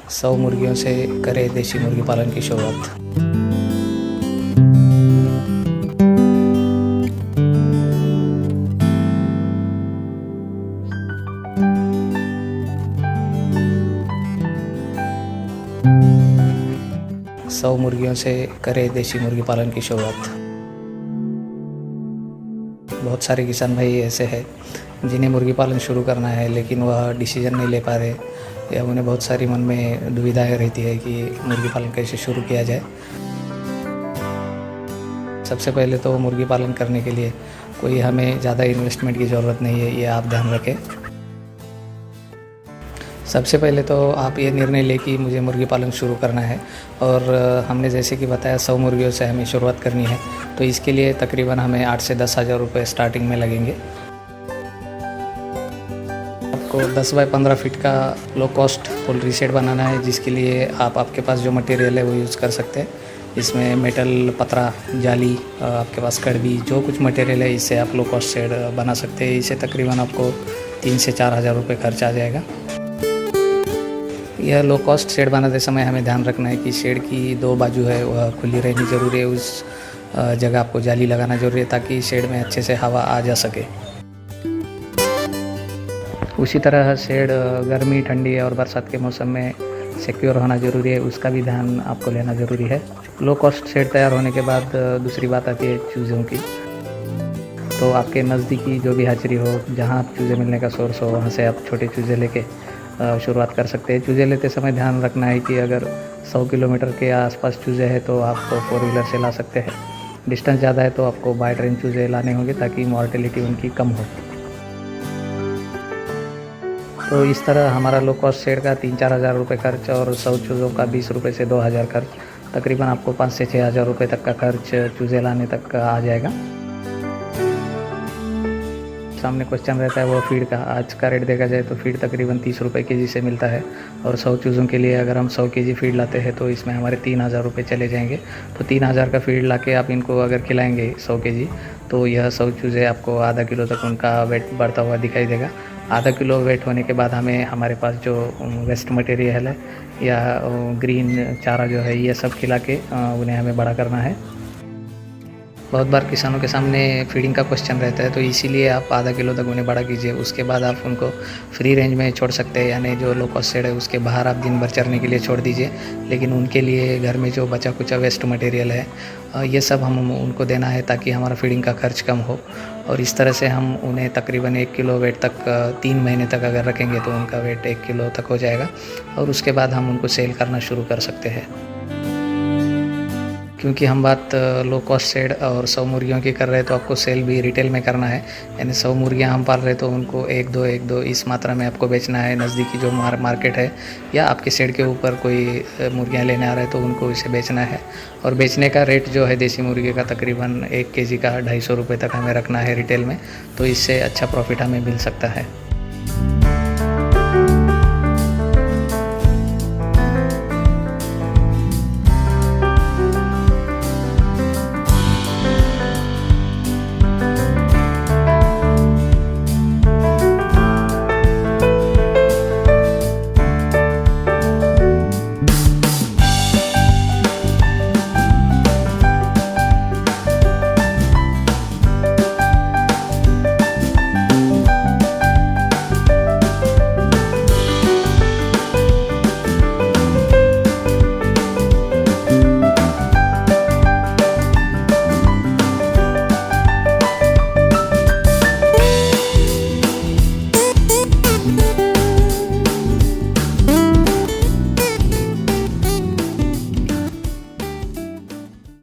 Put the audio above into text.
100 मुर्गियों से करें देसी मुर्गी पालन की शुरुआत। 100 मुर्गियों से करें देसी मुर्गी पालन की शुरुआत। बहुत सारे किसान भाई ऐसे हैं जिन्हें मुर्गी पालन शुरू करना है, लेकिन वह डिसीजन नहीं ले पा रहे या उन्हें बहुत सारी मन में दुविधाएं रहती है कि मुर्गी पालन कैसे शुरू किया जाए। सबसे पहले तो मुर्गी पालन करने के लिए कोई हमें ज़्यादा इन्वेस्टमेंट की ज़रूरत नहीं है, ये आप ध्यान रखें। सबसे पहले तो आप ये निर्णय लें कि मुझे मुर्गी पालन शुरू करना है, और हमने जैसे कि बताया 100 मुर्गियों से हमें शुरुआत करनी है, तो इसके लिए तकरीबन हमें 8 से 10 हज़ार रुपये स्टार्टिंग में लगेंगे। आपको 10 बाय 15 फीट का लो कॉस्ट पोल्ट्री शेड बनाना है, जिसके लिए आप आपके पास जो मटेरियल है वो यूज़ कर सकते हैं। इसमें मेटल, पतरा, जाली, आपके पास कड़वी, जो कुछ मटेरियल है इससे आप लो कॉस्ट शेड बना सकते हैं। इसे तकरीबन आपको 3 से 4 हज़ार रुपये खर्च आ जाएगा। यह लो कॉस्ट शेड बनाते समय हमें ध्यान रखना है कि शेड की 2 बाजू है वह खुली रहनी ज़रूरी है। उस जगह आपको जाली लगाना ज़रूरी है ताकि शेड में अच्छे से हवा आ जा सके। उसी तरह शेड गर्मी, ठंडी और बरसात के मौसम में सिक्योर होना ज़रूरी है, उसका भी ध्यान आपको लेना ज़रूरी है। लो कॉस्ट शेड तैयार होने के बाद दूसरी बात आती है चूज़ों की। तो आपके नज़दीकी जो भी हैचरी हो, जहाँ आप चूज़े मिलने का सोर्स हो, वहाँ से आप छोटे चूज़े लेके शुरुआत कर सकते हैं। चूज़े लेते समय ध्यान रखना है कि अगर 100 किलोमीटर के आसपास चूज़े हैं तो आप 4 व्हीलर से ला सकते हैं। डिस्टेंस ज़्यादा है तो आपको बाय ट्रेन चूज़े लाने होंगे ताकि मॉर्टेलिटी उनकी कम हो। तो इस तरह हमारा लो कॉस्ट शेड का 3-4 हज़ार रुपये खर्च और 100 चूज़ों का 20 रुपये से 2 हज़ार खर्च, तकरीबन आपको 5 से 6 हज़ार रुपये तक का खर्च चूज़े लाने तक का आ जाएगा। सामने क्वेश्चन रहता है वो फीड का। आज का रेट देखा जाए तो फीड तकरीबन 30 रुपये केजी से मिलता है, और 100 चूज़ों के लिए अगर हम 100 केजी फीड लाते हैं तो इसमें हमारे 3,000 रुपये चले जाएंगे। तो 3,000 का फीड लाके आप इनको अगर खिलाएंगे 100 केजी, तो यह 100 चूज़े आपको आधा किलो तक उनका वेट बढ़ता हुआ दिखाई देगा। आधा किलो वेट होने के बाद हमें हमारे पास जो वेस्ट मटेरियल है या ग्रीन चारा जो है, ये सब खिला के उन्हें हमें बड़ा करना है। बहुत बार किसानों के सामने फीडिंग का क्वेश्चन रहता है, तो इसीलिए आप आधा किलो तक उन्हें बड़ा कीजिए। उसके बाद आप उनको फ्री रेंज में छोड़ सकते हैं, यानी जो लो कॉस्ट शेड है उसके बाहर आप दिन भर चरने के लिए छोड़ दीजिए। लेकिन उनके लिए घर में जो बचा कुचा वेस्ट मटेरियल है, ये सब हम उनको देना है ताकि हमारा फीडिंग का खर्च कम हो। और इस तरह से हम उन्हें तकरीबन 1 किलो वेट तक 3 महीने तक अगर रखेंगे तो उनका वेट 1 किलो तक हो जाएगा, और उसके बाद हम उनको सेल करना शुरू कर सकते हैं। क्योंकि हम बात लो कॉस्ट शेड और 100 मुर्गियों की कर रहे हैं, तो आपको सेल भी रिटेल में करना है। यानी 100 मुर्गियाँ हम पाल रहे हैं तो उनको 1-2 इस मात्रा में आपको बेचना है। नज़दीकी जो मार्केट है या आपके शेड के ऊपर कोई मुर्गियाँ लेने आ रहे हैं तो उनको इसे बेचना है। और बेचने का रेट जो है देसी मुर्गी का तकरीबन 1 केजी का 250 रुपये तक हमें रखना है रिटेल में, तो इससे अच्छा प्रॉफिट हमें मिल सकता है।